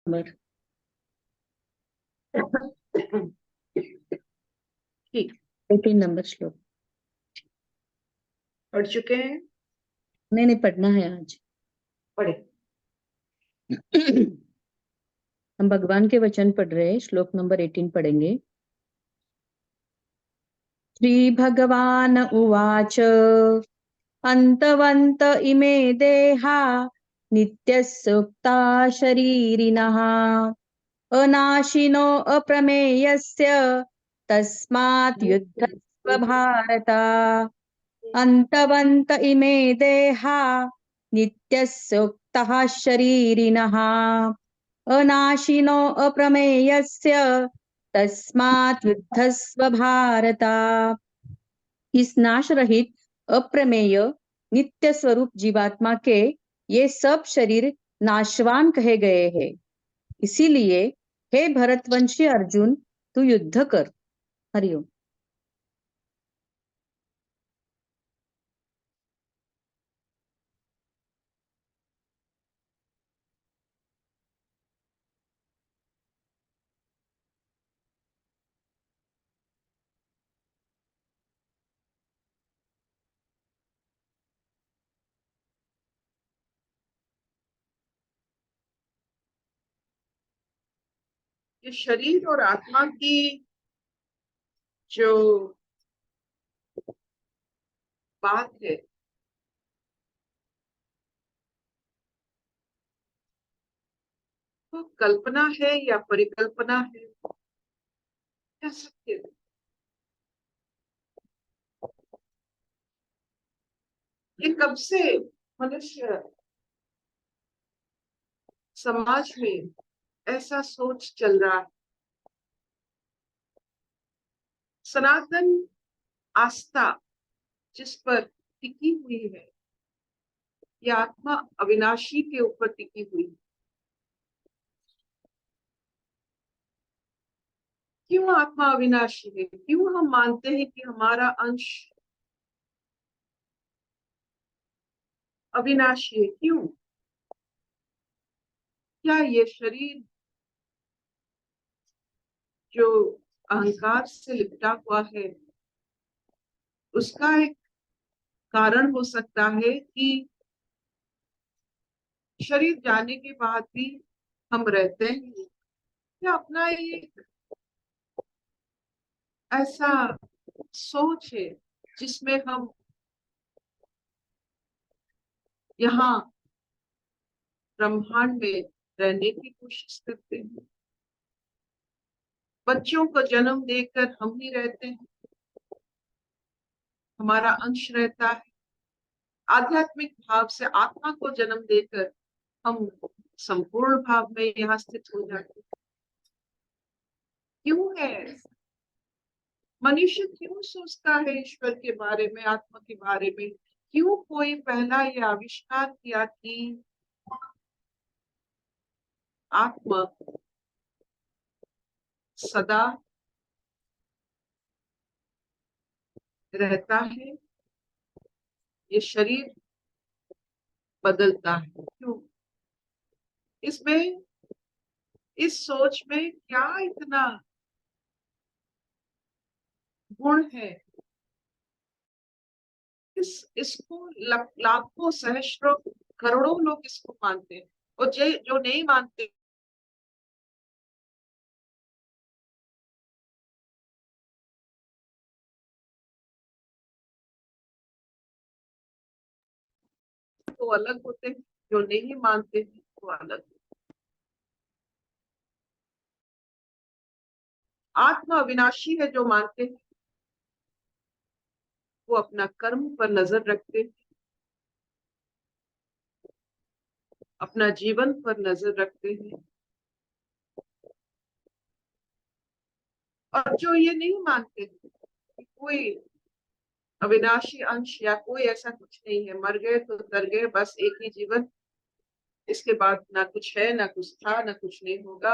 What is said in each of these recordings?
Number. ठीक, 18 number श्लोक पढ़ चुके हैं। नहीं पढ़ना है आज। पढ़े। हम भगवान के वचन पढ़ रहे हैं। श्लोक नंबर 18 पढ़ेंगे। श्री भगवान उवाच अंतवंत इमे देहा नित्यसुप्ता शरीरिणः अनाशिनो अप्रमेयस्य तस्मात् युद्धस्व भारत। अंतवंत इमे देहा नित्यसुप्तः शरीरिणः अनाशिनो अप्रमेयस्य तस्मात् युद्धस्व भारत। इस नाश रहित अप्रमेय नित्य स्वरूप जीवात्मा के ये सब शरीर नाशवान कहे गए हैं। इसीलिए हे भरतवंशी अर्जुन, तू युद्ध कर। हरिओम। ये शरीर और आत्मा की जो बात है, वो कल्पना है या परिकल्पना है, क्या सत्य है? ये कब से मनुष्य समाज में ऐसा सोच चल रहा है? सनातन आस्था जिस पर टिकी हुई है, ये आत्मा अविनाशी के ऊपर टिकी हुई है। क्यों आत्मा अविनाशी है? क्यों हम मानते हैं कि हमारा अंश अविनाशी है? क्यों? क्या ये शरीर जो अहंकार से लिपटा हुआ है, उसका एक कारण हो सकता है कि शरीर जाने के बाद भी हम रहते हैं? या अपना एक ऐसा सोच है जिसमें हम यहाँ ब्रह्मांड में रहने की कोशिश करते हैं? बच्चों को जन्म देकर हम ही रहते हैं, हमारा अंश रहता है। आध्यात्मिक भाव से आत्मा को जन्म देकर हम संपूर्ण भाव में यहाँ स्थित हो जाते हैं। क्यों है ऐसा? मनुष्य क्यों सोचता है ईश्वर के बारे में, आत्मा के बारे में? क्यों कोई पहला ये आविष्कार किया कि आत्मा सदा रहता है, ये शरीर बदलता है? क्यों? इसमें, इस सोच में क्या इतना गुण है? इसको लाखों सहस्त्रों करोड़ों लोग इसको मानते हैं, और जो नहीं मानते तो अलग होते हैं, जो नहीं मानते हैं वो अलग। आत्मा अविनाशी है जो मानते हैं, वो अपना कर्म पर नजर रखते हैं, अपना जीवन पर नजर रखते हैं। और जो ये नहीं मानते कि कोई अविनाशी अंश या कोई ऐसा कुछ नहीं है, मर गए तो तर गए, बस एक ही जीवन, इसके बाद ना कुछ है, ना कुछ था, ना कुछ नहीं होगा,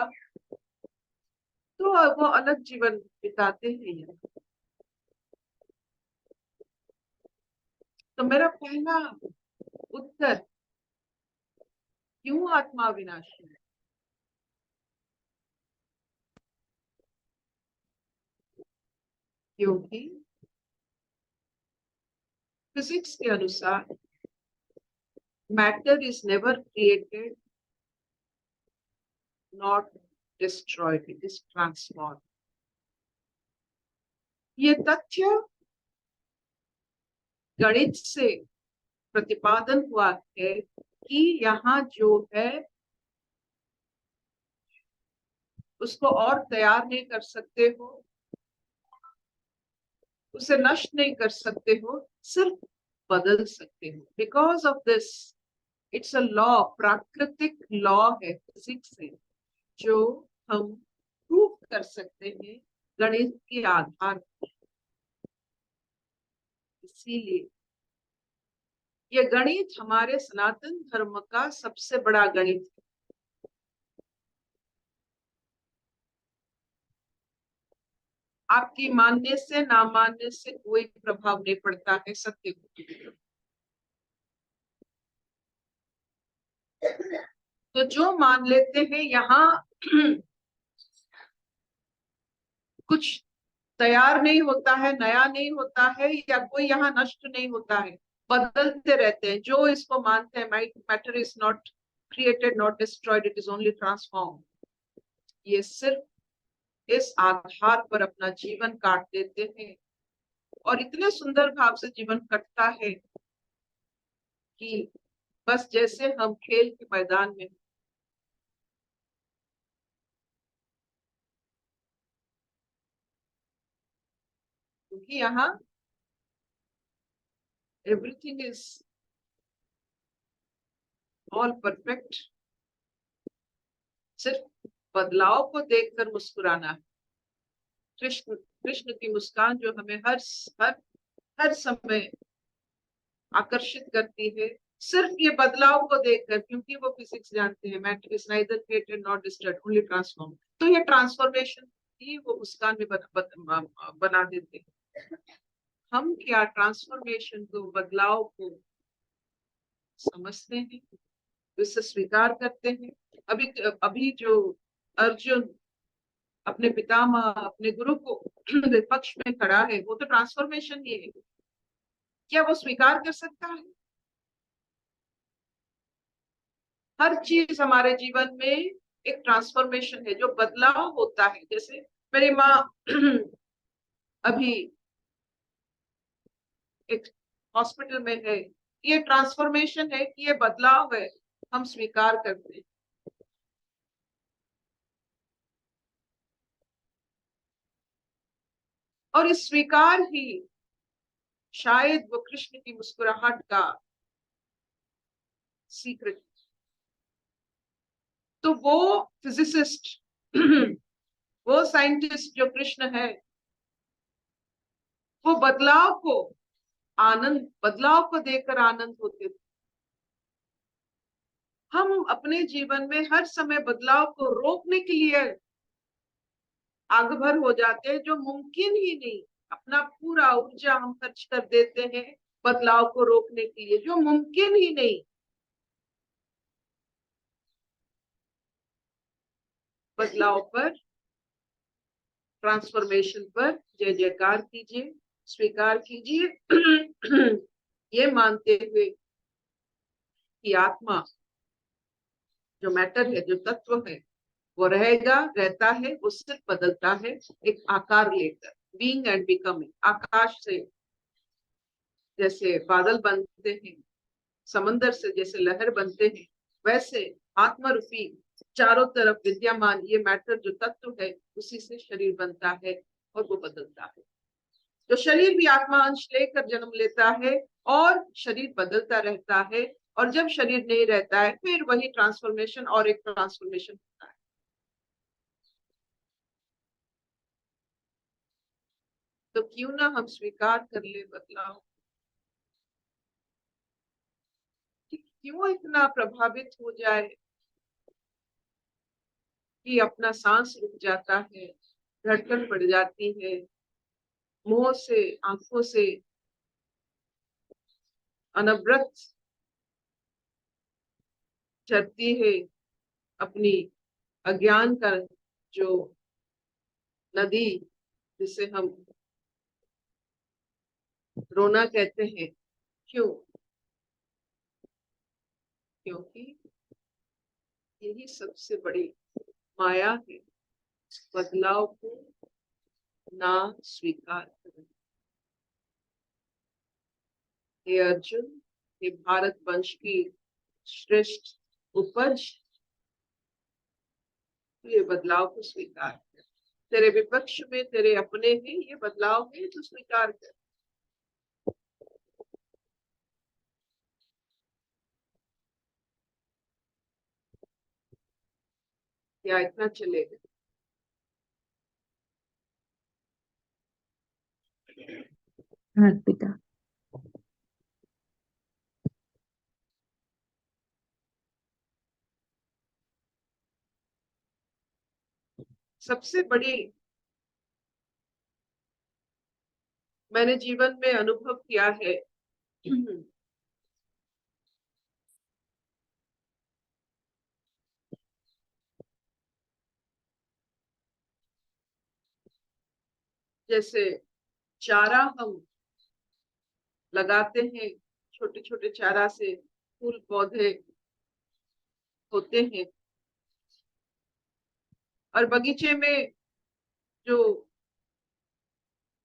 तो वो अलग जीवन बिताते हैं। तो मेरा पहला उत्तर, क्यों आत्मा अविनाशी है? क्योंकि फिजिक्स के अनुसार matter is never created, not destroyed, it is transform. ये तथ्य गणित से प्रतिपादन हुआ है कि यहाँ जो है उसको और तैयार नहीं कर सकते हो, उसे नष्ट नहीं कर सकते हो, सिर्फ बदल सकते हो। Because of this it's a law, प्राकृतिक लॉ है फिजिक्स से, जो हम प्रूव कर सकते हैं गणित के आधार पर। इसीलिए ये गणित हमारे सनातन धर्म का सबसे बड़ा गणित है। आपकी मानने से ना मानने से कोई प्रभाव नहीं पड़ता है सत्य को। तो जो मान लेते हैं यहाँ कुछ तैयार नहीं होता है, नया नहीं होता है, या कोई यहाँ नष्ट नहीं होता है, बदलते रहते हैं। जो इसको मानते हैं matter is not created, not destroyed, it is only transform, ये सिर्फ इस आधार पर अपना जीवन काट देते हैं। और इतने सुंदर भाव से जीवन कटता है कि बस जैसे हम खेल के मैदान में, क्योंकि यहाँ एवरीथिंग इज ऑल परफेक्ट, सिर्फ बदलाव को देखकर मुस्कुराना है। कृष्ण कृष्ण की मुस्कान जो हमें हर हर हर समय आकर्षित करती है, सिर्फ ये बदलाव को देखकर, क्योंकि वो फिजिक्स जानते हैं matter is neither created not destroyed, only transform. तो ये ट्रांसफॉर्मेशन ही वो मुस्कान में बना देते हैं। हम क्या ट्रांसफॉर्मेशन को, बदलाव को समझते हैं, इसे स्वीकार करते हैं। अभी अभी जो अर्जुन अपने पितामह, अपने गुरु को विपक्ष में खड़ा है, वो तो ट्रांसफॉर्मेशन ही है। क्या वो स्वीकार कर सकता है? हर चीज हमारे जीवन में एक ट्रांसफॉर्मेशन है, जो बदलाव होता है। जैसे मेरी माँ अभी एक हॉस्पिटल में है, ये ट्रांसफॉर्मेशन है कि ये बदलाव है, हम स्वीकार करते हैं। और इस स्वीकार ही शायद वो कृष्ण की मुस्कुराहट का सीक्रेट। तो वो फिजिसिस्ट वो साइंटिस्ट जो कृष्ण है, वो बदलाव को देखकर आनंद होते थे। हम अपने जीवन में हर समय बदलाव को रोकने के लिए आगभर हो जाते हैं, जो मुमकिन ही नहीं। अपना पूरा ऊर्जा हम खर्च कर देते हैं बदलाव को रोकने के लिए, जो मुमकिन ही नहीं। बदलाव पर, ट्रांसफॉर्मेशन पर जय जयकार कीजिए, स्वीकार कीजिए ये मानते हुए कि आत्मा जो मैटर है, जो तत्व है, वो रहेगा, रहता है, वो सिर्फ बदलता है एक आकार लेकर। बीइंग एंड बिकमिंग, आकाश से जैसे बादल बनते हैं, समंदर से जैसे लहर बनते हैं, वैसे आत्मरूपी चारों तरफ विद्यमान ये मैटर जो तत्व है, उसी से शरीर बनता है और वो बदलता है। तो शरीर भी आत्मा अंश लेकर जन्म लेता है और शरीर बदलता रहता है। और जब शरीर नहीं रहता है, फिर वही ट्रांसफॉर्मेशन और एक ट्रांसफॉर्मेशन होता है। तो क्यों ना हम स्वीकार कर ले बदलाव। क्यों इतना प्रभावित हो जाए कि अपना सांस रुक जाता है, धड़कन बढ़ जाती है, मुंह से, आंखों से अनवरत झरती है अपनी अज्ञान का जो नदी, जिसे हम रोना कहते हैं। क्यों? क्योंकि यही सबसे बड़ी माया है, बदलाव को ना स्वीकार करना। हे अर्जुन, हे भारत वंश की श्रेष्ठ उपज, तो ये बदलाव को स्वीकार कर। तेरे विपक्ष में तेरे अपने हैं, ये बदलाव है तो स्वीकार कर। क्या इतना चलेगा? हाँ पिता। सबसे बड़ी मैंने जीवन में अनुभव किया है, जैसे चारा हम लगाते हैं, छोटे छोटे चारा से फूल पौधे होते हैं, और बगीचे में जो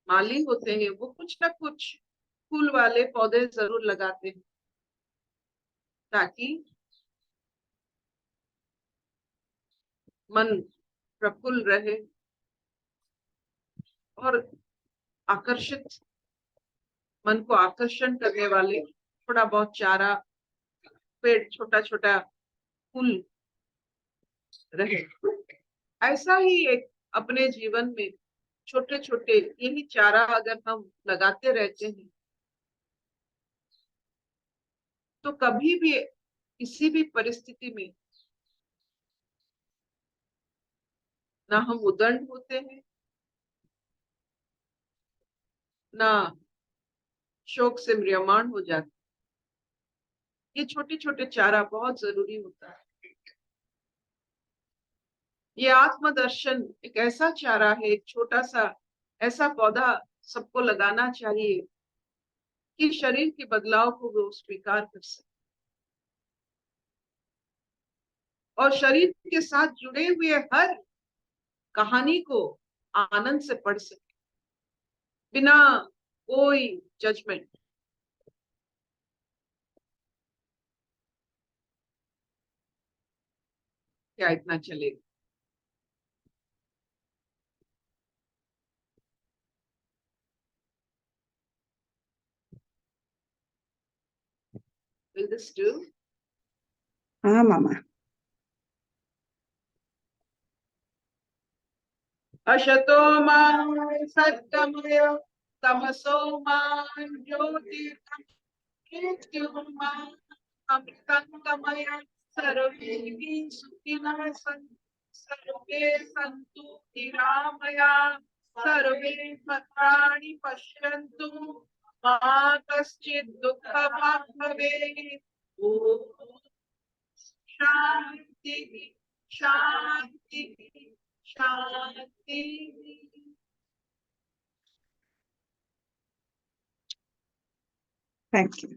माली होते हैं वो कुछ ना कुछ फूल वाले पौधे जरूर लगाते हैं, ताकि मन प्रफुल्ल रहे और आकर्षित, मन को आकर्षण करने वाले थोड़ा बहुत चारा, पेड़, छोटा छोटा फूल रहे। ऐसा ही एक अपने जीवन में छोटे छोटे यही चारा अगर हम लगाते रहते हैं, तो कभी भी किसी भी परिस्थिति में ना हम उदंड होते हैं, ना शोक से म्रियमाण हो जाते। ये छोटे छोटे चारा बहुत जरूरी होता है। ये आत्मदर्शन एक ऐसा चारा है, एक छोटा सा ऐसा पौधा सबको लगाना चाहिए कि शरीर के बदलाव को वो स्वीकार कर सके और शरीर के साथ जुड़े हुए हर कहानी को आनंद से पढ़ सके, बिना कोई जजमेंट। क्या इतना चलेगा? Will this do? हाँ मामा। अशतो मा सत्तमय तमसो मा ज्योतिर्गमय अमृतंगमय सर्वे सुखिनः सन्तु सर्वे सन्तु निरामया सर्वे भद्राणि पश्यन्तु मा कश्चित् दुःखभाग् भवेत्। ॐ शान्ति शान्ति शांति। Thank you.